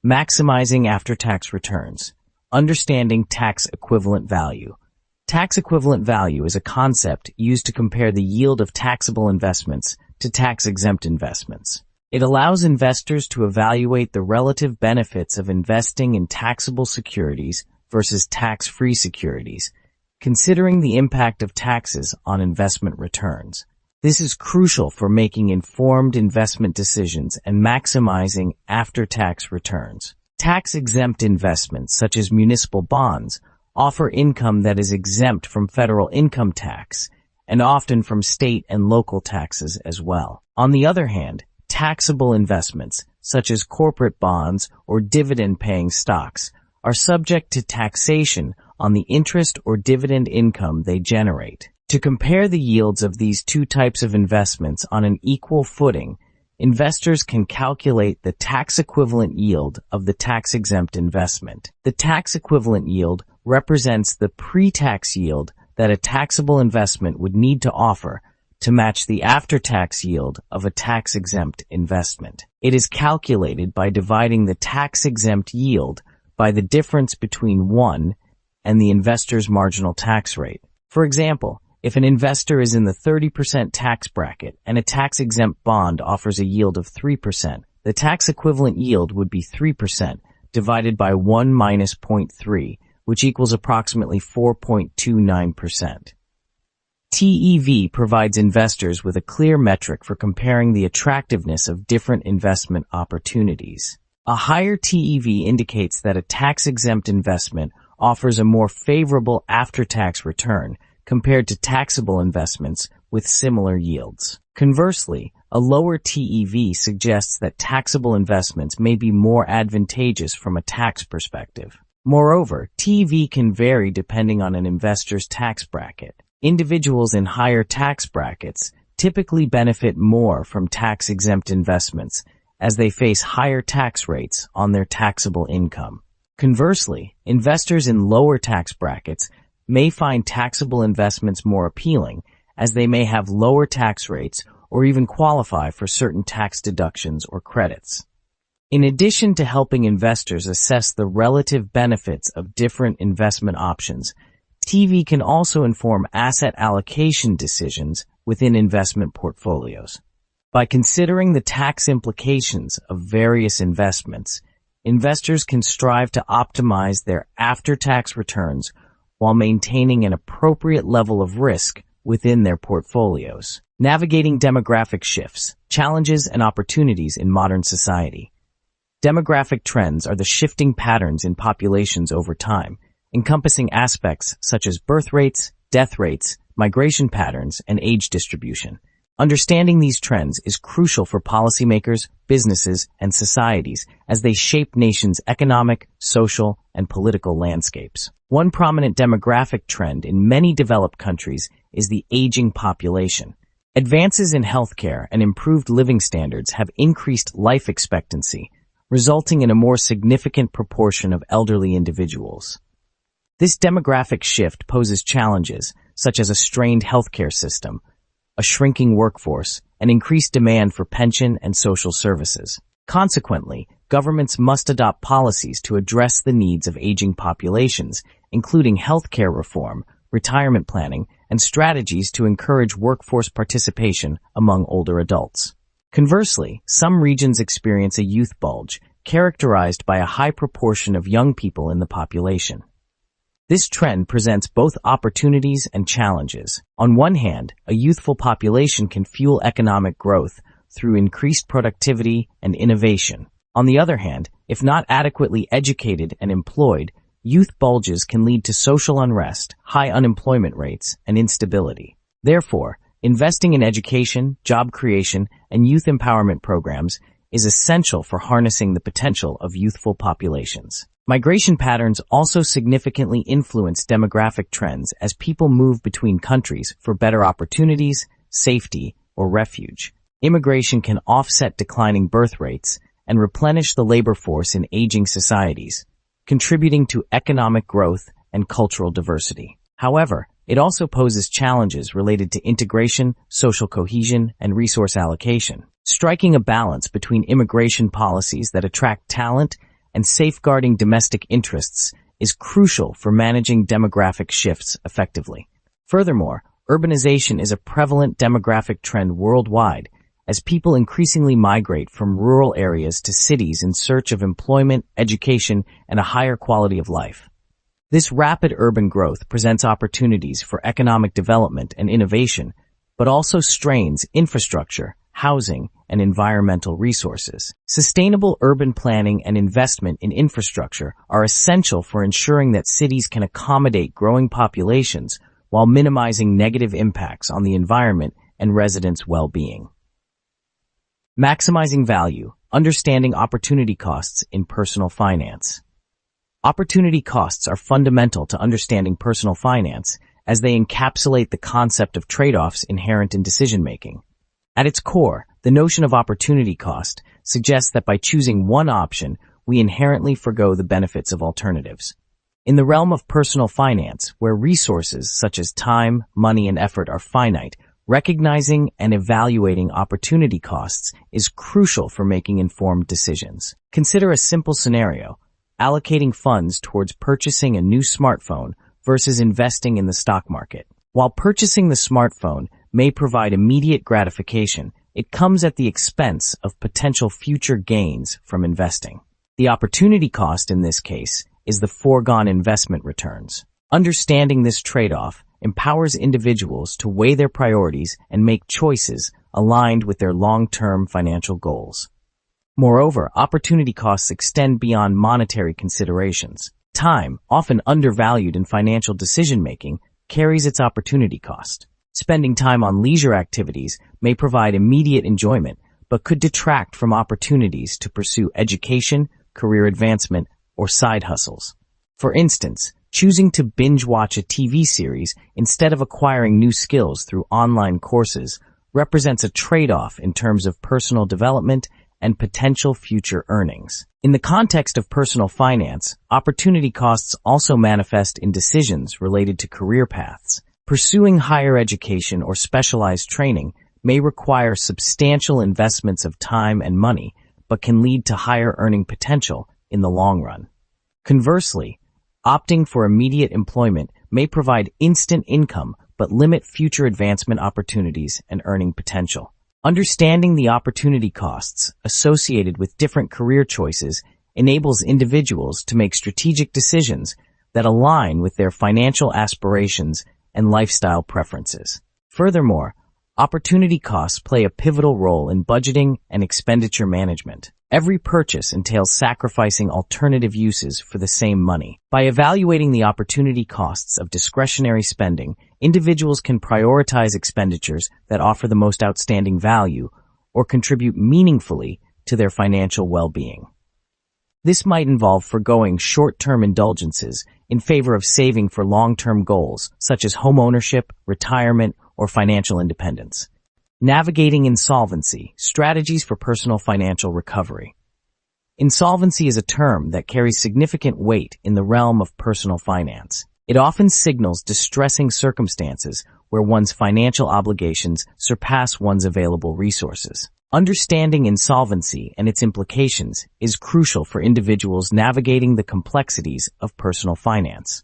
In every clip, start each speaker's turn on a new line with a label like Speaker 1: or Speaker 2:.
Speaker 1: Maximizing after-tax returns. Understanding tax equivalent value. Tax equivalent value is a concept used to compare the yield of taxable investments to tax-exempt investments. It allows investors to evaluate the relative benefits of investing in taxable securities versus tax-free securities, considering the impact of taxes on investment returns. This is crucial for making informed investment decisions and maximizing after-tax returns. Tax-exempt investments, such as municipal bonds, offer income that is exempt from federal income tax and often from state and local taxes as well. On the other hand, taxable investments, such as corporate bonds or dividend-paying stocks, are subject to taxation on the interest or dividend income they generate. To compare the yields of these two types of investments on an equal footing, investors can calculate the tax-equivalent yield of the tax-exempt investment. The tax-equivalent yield represents the pre-tax yield that a taxable investment would need to offer to match the after-tax yield of a tax-exempt investment. It is calculated by dividing the tax-exempt yield by the difference between 1 and the investor's marginal tax rate. For example, if an investor is in the 30% tax bracket and a tax-exempt bond offers a yield of 3%, the tax-equivalent yield would be 3% divided by 1 minus 0.3, which equals approximately 4.29%. TEV provides investors with a clear metric for comparing the attractiveness of different investment opportunities. A higher TEV indicates that a tax-exempt investment offers a more favorable after-tax return compared to taxable investments with similar yields. Conversely, a lower TEV suggests that taxable investments may be more advantageous from a tax perspective. Moreover, TEV can vary depending on an investor's tax bracket. Individuals in higher tax brackets typically benefit more from tax-exempt investments as they face higher tax rates on their taxable income. Conversely, investors in lower tax brackets may find taxable investments more appealing as they may have lower tax rates or even qualify for certain tax deductions or credits. In addition to helping investors assess the relative benefits of different investment options, TEV can also inform asset allocation decisions within investment portfolios. By considering the tax implications of various investments, investors can strive to optimize their after-tax returns while maintaining an appropriate level of risk within their portfolios. Navigating demographic shifts, challenges, and opportunities in modern society. Demographic trends are the shifting patterns in populations over time, encompassing aspects such as birth rates, death rates, migration patterns, and age distribution. Understanding these trends is crucial for policymakers, businesses, and societies as they shape nations' economic, social, and political landscapes. One prominent demographic trend in many developed countries is the aging population. Advances in healthcare and improved living standards have increased life expectancy, resulting in a more significant proportion of elderly individuals. This demographic shift poses challenges such as a strained healthcare system, a shrinking workforce, and increased demand for pension and social services. Consequently, governments must adopt policies to address the needs of aging populations, including healthcare reform, retirement planning, and strategies to encourage workforce participation among older adults. Conversely, some regions experience a youth bulge, characterized by a high proportion of young people in the population. This trend presents both opportunities and challenges. On one hand, a youthful population can fuel economic growth through increased productivity and innovation. On the other hand, if not adequately educated and employed, youth bulges can lead to social unrest, high unemployment rates, and instability. Therefore, investing in education, job creation, and youth empowerment programs is essential for harnessing the potential of youthful populations. Migration patterns also significantly influence demographic trends as people move between countries for better opportunities, safety, or refuge. Immigration can offset declining birth rates and replenish the labor force in aging societies, contributing to economic growth and cultural diversity. However, it also poses challenges related to integration, social cohesion, and resource allocation. Striking a balance between immigration policies that attract talent and safeguarding domestic interests is crucial for managing demographic shifts effectively. Furthermore, urbanization is a prevalent demographic trend worldwide as people increasingly migrate from rural areas to cities in search of employment, education, and a higher quality of life. This rapid urban growth presents opportunities for economic development and innovation, but also strains infrastructure, housing, and environmental resources. Sustainable urban planning and investment in infrastructure are essential for ensuring that cities can accommodate growing populations while minimizing negative impacts on the environment and residents' well-being. Maximizing value, understanding opportunity costs in personal finance. Opportunity costs are fundamental to understanding personal finance as they encapsulate the concept of trade-offs inherent in decision-making. At its core, the notion of opportunity cost suggests that by choosing one option, we inherently forgo the benefits of alternatives. In the realm of personal finance, where resources such as time, money, and effort are finite, recognizing and evaluating opportunity costs is crucial for making informed decisions. Consider a simple scenario: allocating funds towards purchasing a new smartphone versus investing in the stock market. While purchasing the smartphone may provide immediate gratification, it comes at the expense of potential future gains from investing. The opportunity cost in this case is the foregone investment returns. Understanding this trade-off empowers individuals to weigh their priorities and make choices aligned with their long-term financial goals. Moreover, opportunity costs extend beyond monetary considerations. Time, often undervalued in financial decision-making, carries its opportunity cost. Spending time on leisure activities may provide immediate enjoyment, but could detract from opportunities to pursue education, career advancement, or side hustles. For instance, choosing to binge-watch a TV series instead of acquiring new skills through online courses represents a trade-off in terms of personal development and potential future earnings. In the context of personal finance, opportunity costs also manifest in decisions related to career paths. Pursuing higher education or specialized training may require substantial investments of time and money, but can lead to higher earning potential in the long run. Conversely, opting for immediate employment may provide instant income but limit future advancement opportunities and earning potential. Understanding the opportunity costs associated with different career choices enables individuals to make strategic decisions that align with their financial aspirations and lifestyle preferences. Furthermore, opportunity costs play a pivotal role in budgeting and expenditure management. Every purchase entails sacrificing alternative uses for the same money. By evaluating the opportunity costs of discretionary spending, individuals can prioritize expenditures that offer the most outstanding value or contribute meaningfully to their financial well-being. This might involve forgoing short-term indulgences in favor of saving for long-term goals such as home ownership, retirement, or financial independence. Navigating insolvency, strategies for personal financial recovery. Insolvency is a term that carries significant weight in the realm of personal finance. It often signals distressing circumstances where one's financial obligations surpass one's available resources. Understanding insolvency and its implications is crucial for individuals navigating the complexities of personal finance.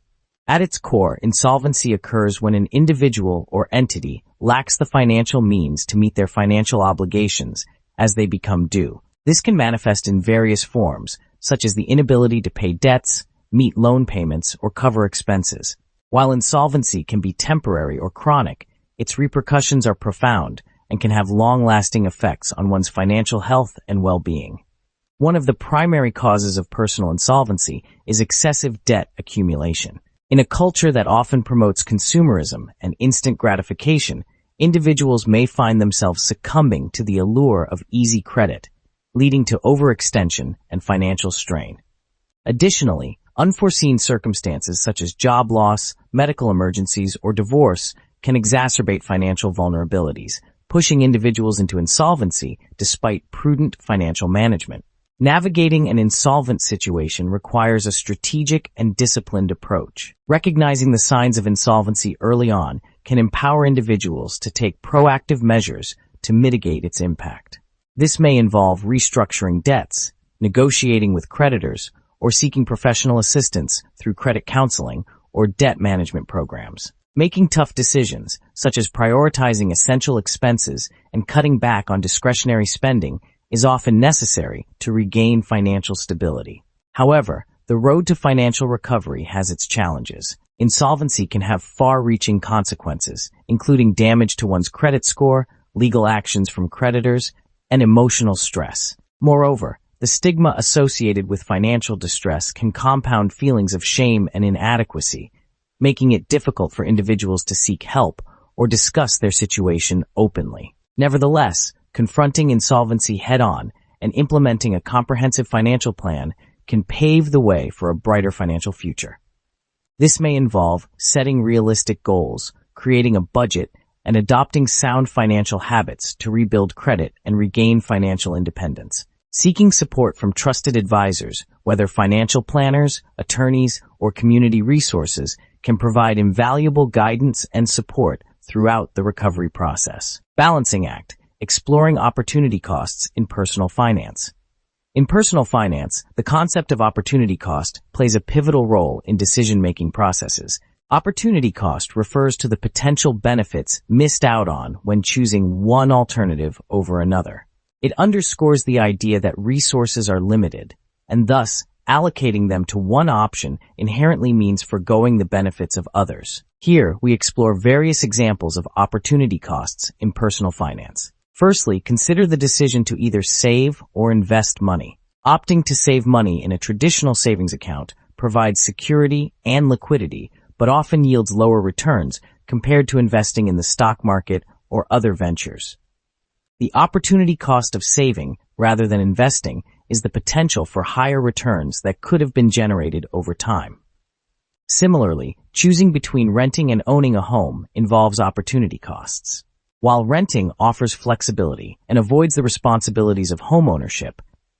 Speaker 1: At its core, insolvency occurs when an individual or entity lacks the financial means to meet their financial obligations as they become due. This can manifest in various forms, such as the inability to pay debts, meet loan payments, or cover expenses. While insolvency can be temporary or chronic, its repercussions are profound and can have long-lasting effects on one's financial health and well-being. One of the primary causes of personal insolvency is excessive debt accumulation. In a culture that often promotes consumerism and instant gratification, individuals may find themselves succumbing to the allure of easy credit, leading to overextension and financial strain. Additionally, unforeseen circumstances such as job loss, medical emergencies, or divorce can exacerbate financial vulnerabilities, pushing individuals into insolvency despite prudent financial management. Navigating an insolvent situation requires a strategic and disciplined approach. Recognizing the signs of insolvency early on can empower individuals to take proactive measures to mitigate its impact. This may involve restructuring debts, negotiating with creditors, or seeking professional assistance through credit counseling or debt management programs. Making tough decisions, such as prioritizing essential expenses and cutting back on discretionary spending, is often necessary to regain financial stability. However, the road to financial recovery has its challenges. Insolvency can have far-reaching consequences, including damage to one's credit score, legal actions from creditors, and emotional stress. Moreover, the stigma associated with financial distress can compound feelings of shame and inadequacy, making it difficult for individuals to seek help or discuss their situation openly. Nevertheless, confronting insolvency head-on and implementing a comprehensive financial plan can pave the way for a brighter financial future. This may involve setting realistic goals, creating a budget, and adopting sound financial habits to rebuild credit and regain financial independence. Seeking support from trusted advisors, whether financial planners, attorneys, or community resources, can provide invaluable guidance and support throughout the recovery process. Balancing act, exploring opportunity costs in personal finance. In personal finance, the concept of opportunity cost plays a pivotal role in decision-making processes. Opportunity cost refers to the potential benefits missed out on when choosing one alternative over another. It underscores the idea that resources are limited, and thus allocating them to one option inherently means forgoing the benefits of others. Here, we explore various examples of opportunity costs in personal finance. Firstly, consider the decision to either save or invest money. Opting to save money in a traditional savings account provides security and liquidity, but often yields lower returns compared to investing in the stock market or other ventures. The opportunity cost of saving, rather than investing, is the potential for higher returns that could have been generated over time. Similarly, choosing between renting and owning a home involves opportunity costs. While renting offers flexibility and avoids the responsibilities of homeownership,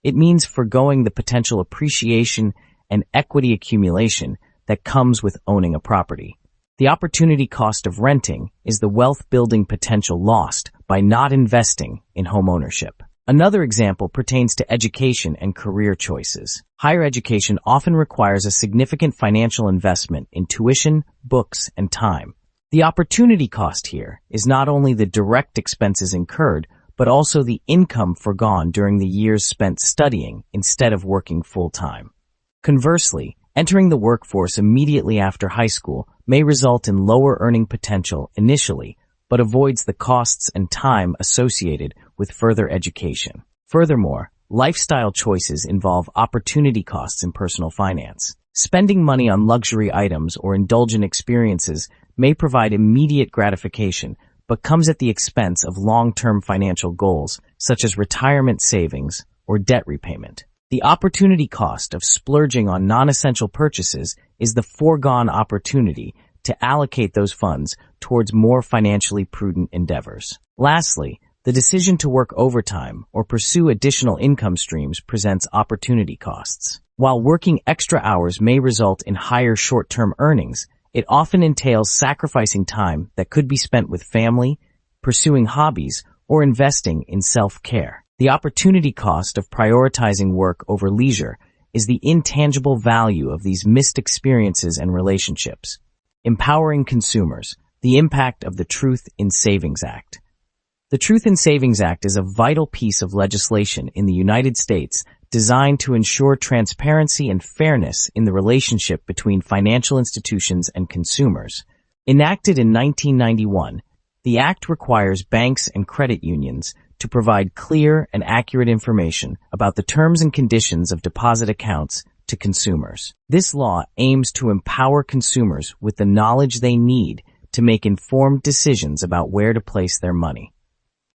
Speaker 1: it means forgoing the potential appreciation and equity accumulation that comes with owning a property. The opportunity cost of renting is the wealth-building potential lost by not investing in homeownership. Another example pertains to education and career choices. Higher education often requires a significant financial investment in tuition, books, and time. The opportunity cost here is not only the direct expenses incurred, but also the income forgone during the years spent studying instead of working full-time. Conversely, entering the workforce immediately after high school may result in lower earning potential initially, but avoids the costs and time associated with further education. Furthermore, lifestyle choices involve opportunity costs in personal finance. Spending money on luxury items or indulgent experiences may provide immediate gratification, but comes at the expense of long-term financial goals, such as retirement savings or debt repayment. The opportunity cost of splurging on non-essential purchases is the foregone opportunity to allocate those funds towards more financially prudent endeavors. Lastly, the decision to work overtime or pursue additional income streams presents opportunity costs. While working extra hours may result in higher short-term earnings, it often entails sacrificing time that could be spent with family, pursuing hobbies, or investing in self-care. The opportunity cost of prioritizing work over leisure is the intangible value of these missed experiences and relationships. Empowering consumers, the impact of the Truth in Savings Act. The Truth in Savings Act is a vital piece of legislation in the United States designed to ensure transparency and fairness in the relationship between financial institutions and consumers. Enacted in 1991, the Act requires banks and credit unions to provide clear and accurate information about the terms and conditions of deposit accounts to consumers. This law aims to empower consumers with the knowledge they need to make informed decisions about where to place their money.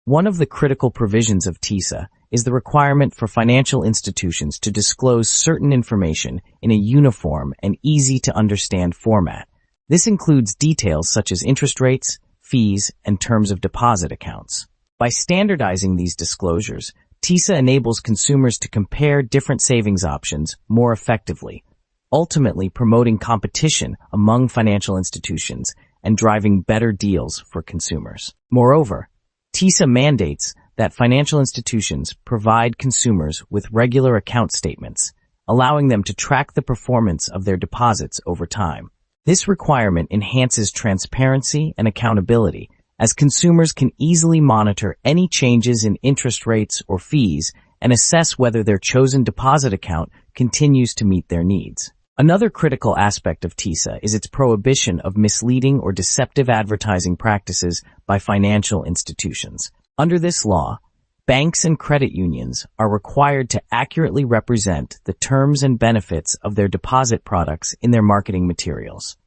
Speaker 1: One of the critical provisions of TISA is the requirement for financial institutions to disclose certain information in a uniform and easy-to-understand format. This includes details such as interest rates, fees, and terms of deposit accounts. By standardizing these disclosures, TISA enables consumers to compare different savings options more effectively, ultimately promoting competition among financial institutions and driving better deals for consumers. Moreover, TISA mandates that financial institutions provide consumers with regular account statements, allowing them to track the performance of their deposits over time. This requirement enhances transparency and accountability, as consumers can easily monitor any changes in interest rates or fees and assess whether their chosen deposit account continues to meet their needs. Another critical aspect of TISA is its prohibition of misleading or deceptive advertising practices by financial institutions. Under this law, banks and credit unions are required to accurately represent the terms and benefits of their deposit products in their marketing materials.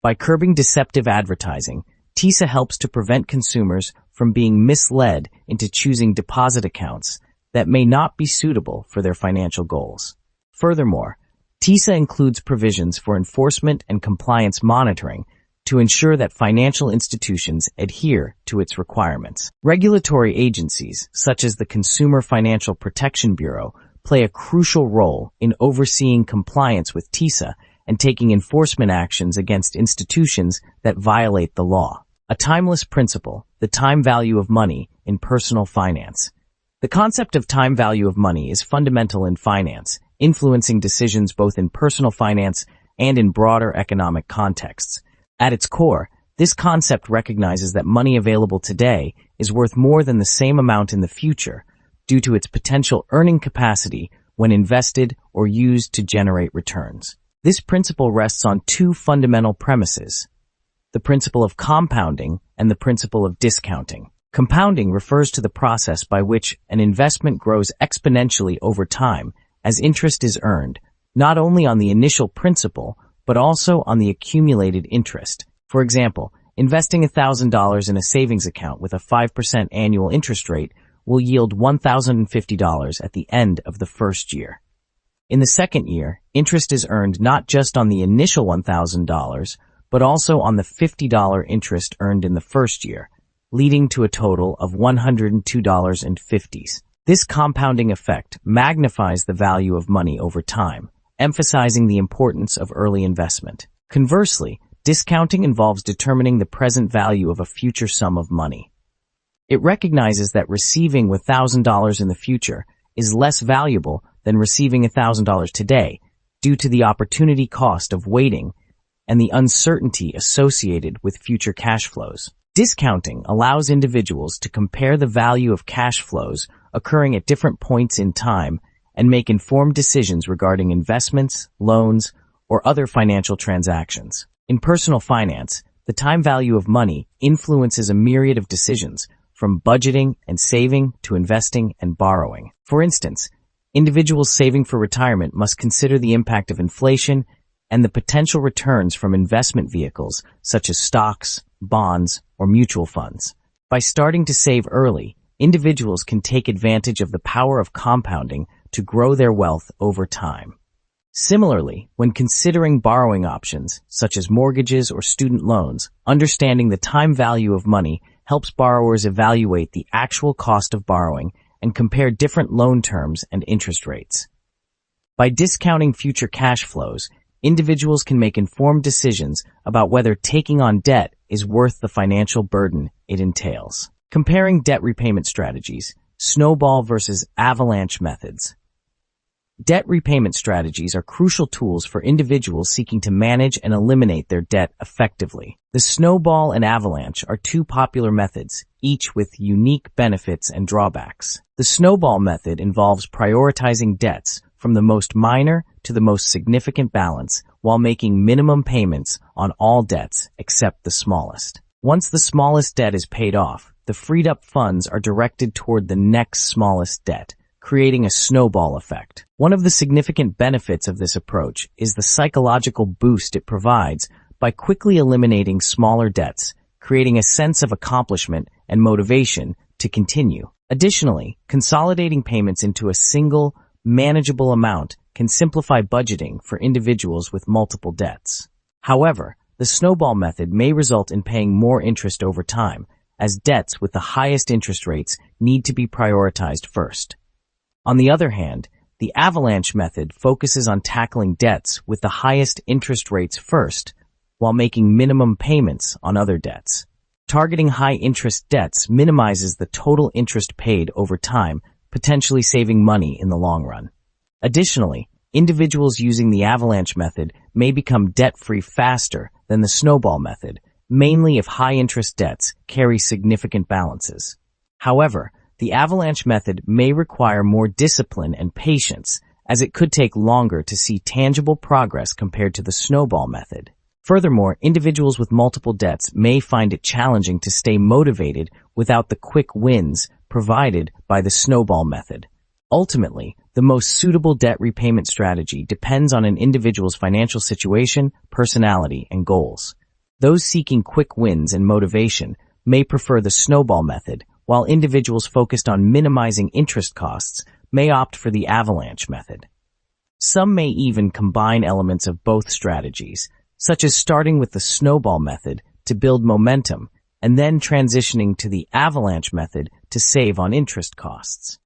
Speaker 1: By curbing deceptive advertising, TISA helps to prevent consumers from being misled into choosing deposit accounts that may not be suitable for their financial goals. Furthermore, TISA includes provisions for enforcement and compliance monitoring to ensure that financial institutions adhere to its requirements. Regulatory agencies, such as the Consumer Financial Protection Bureau, play a crucial role in overseeing compliance with TISA and taking enforcement actions against institutions that violate the law. A timeless principle, the time value of money in personal finance. The concept of time value of money is fundamental in finance, influencing decisions both in personal finance and in broader economic contexts. At its core, this concept recognizes that money available today is worth more than the same amount in the future due to its potential earning capacity when invested or used to generate returns. This principle rests on two fundamental premises: the principle of compounding and the principle of discounting. Compounding refers to the process by which an investment grows exponentially over time as interest is earned, not only on the initial principal, but also on the accumulated interest. For example, investing $1,000 in a savings account with a 5% annual interest rate will yield $1,050 at the end of the first year. In the second year, interest is earned not just on the initial $1,000, but also on the $50 interest earned in the first year, leading to a total of $102.50. This compounding effect magnifies the value of money over time, emphasizing the importance of early investment. Conversely, discounting involves determining the present value of a future sum of money. It recognizes that receiving $1,000 in the future is less valuable than receiving $1,000 today due to the opportunity cost of waiting and the uncertainty associated with future cash flows. Discounting allows individuals to compare the value of cash flows occurring at different points in time and make informed decisions regarding investments, loans, or other financial transactions. In personal finance, the time value of money influences a myriad of decisions, from budgeting and saving to investing and borrowing. For instance, individuals saving for retirement must consider the impact of inflation and the potential returns from investment vehicles such as stocks, bonds, or mutual funds. By starting to save early, individuals can take advantage of the power of compounding to grow their wealth over time. Similarly, when considering borrowing options, such as mortgages or student loans, understanding the time value of money helps borrowers evaluate the actual cost of borrowing and compare different loan terms and interest rates. By discounting future cash flows, individuals can make informed decisions about whether taking on debt is worth the financial burden it entails. Comparing debt repayment strategies, snowball versus avalanche methods. Debt repayment strategies are crucial tools for individuals seeking to manage and eliminate their debt effectively. The snowball and avalanche are two popular methods, each with unique benefits and drawbacks. The snowball method involves prioritizing debts from the most minor to the most significant balance while making minimum payments on all debts except the smallest. Once the smallest debt is paid off, the freed-up funds are directed toward the next smallest debt, creating a snowball effect. One of the significant benefits of this approach is the psychological boost it provides by quickly eliminating smaller debts, creating a sense of accomplishment and motivation to continue. Additionally, consolidating payments into a single, manageable amount can simplify budgeting for individuals with multiple debts. However, the snowball method may result in paying more interest over time, as debts with the highest interest rates need to be prioritized first. On the other hand, the avalanche method focuses on tackling debts with the highest interest rates first, while making minimum payments on other debts. Targeting high-interest debts minimizes the total interest paid over time, potentially saving money in the long run. Additionally, individuals using the avalanche method may become debt-free faster than the snowball method, mainly if high-interest debts carry significant balances. However, the avalanche method may require more discipline and patience, as it could take longer to see tangible progress compared to the snowball method. Furthermore, individuals with multiple debts may find it challenging to stay motivated without the quick wins provided by the snowball method. Ultimately, the most suitable debt repayment strategy depends on an individual's financial situation, personality, and goals. Those seeking quick wins and motivation may prefer the snowball method, while individuals focused on minimizing interest costs may opt for the avalanche method. Some may even combine elements of both strategies, such as starting with the snowball method to build momentum and then transitioning to the avalanche method to save on interest costs.